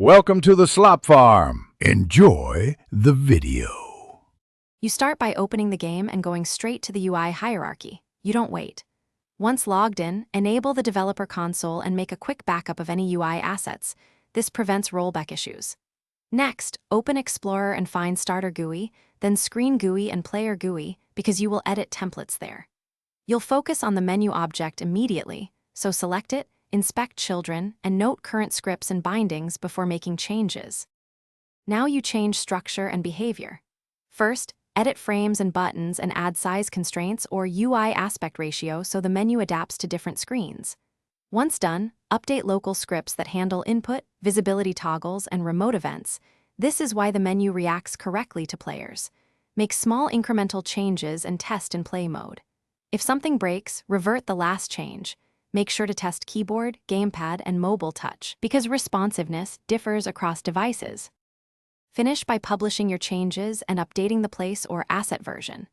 Welcome to the Slop Farm. Enjoy the video. You start by opening the game and going straight to the UI hierarchy. You don't wait. Once logged in, enable the developer console and make a quick backup of any UI assets. This prevents rollback issues. Next, open Explorer and find Starter GUI, then Screen GUI and Player GUI because you will edit templates there. You'll focus on the menu object immediately, so select it, inspect children, and note current scripts and bindings before making changes. Now you change structure and behavior. First, edit frames and buttons and add size constraints or UI aspect ratio so the menu adapts to different screens. Once done, update local scripts that handle input, visibility toggles, and remote events. This is why the menu reacts correctly to players. Make small incremental changes and test in play mode. If something breaks, revert the last change. Make sure to test keyboard, gamepad, and mobile touch because responsiveness differs across devices. Finish by publishing your changes and updating the place or asset version.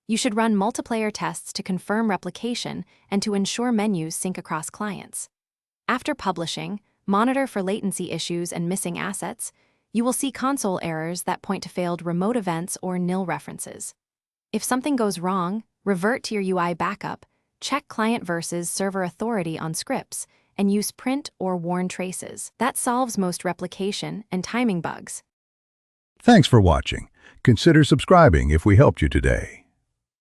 You should run multiplayer tests to confirm replication and to ensure menus sync across clients. After publishing, monitor for latency issues and missing assets. You will see console errors that point to failed remote events or nil references. If something goes wrong, revert to your UI backup, check client versus server authority on scripts, and use print or warn traces. That solves most replication and timing bugs. Thanks for watching. Consider subscribing if we helped you today.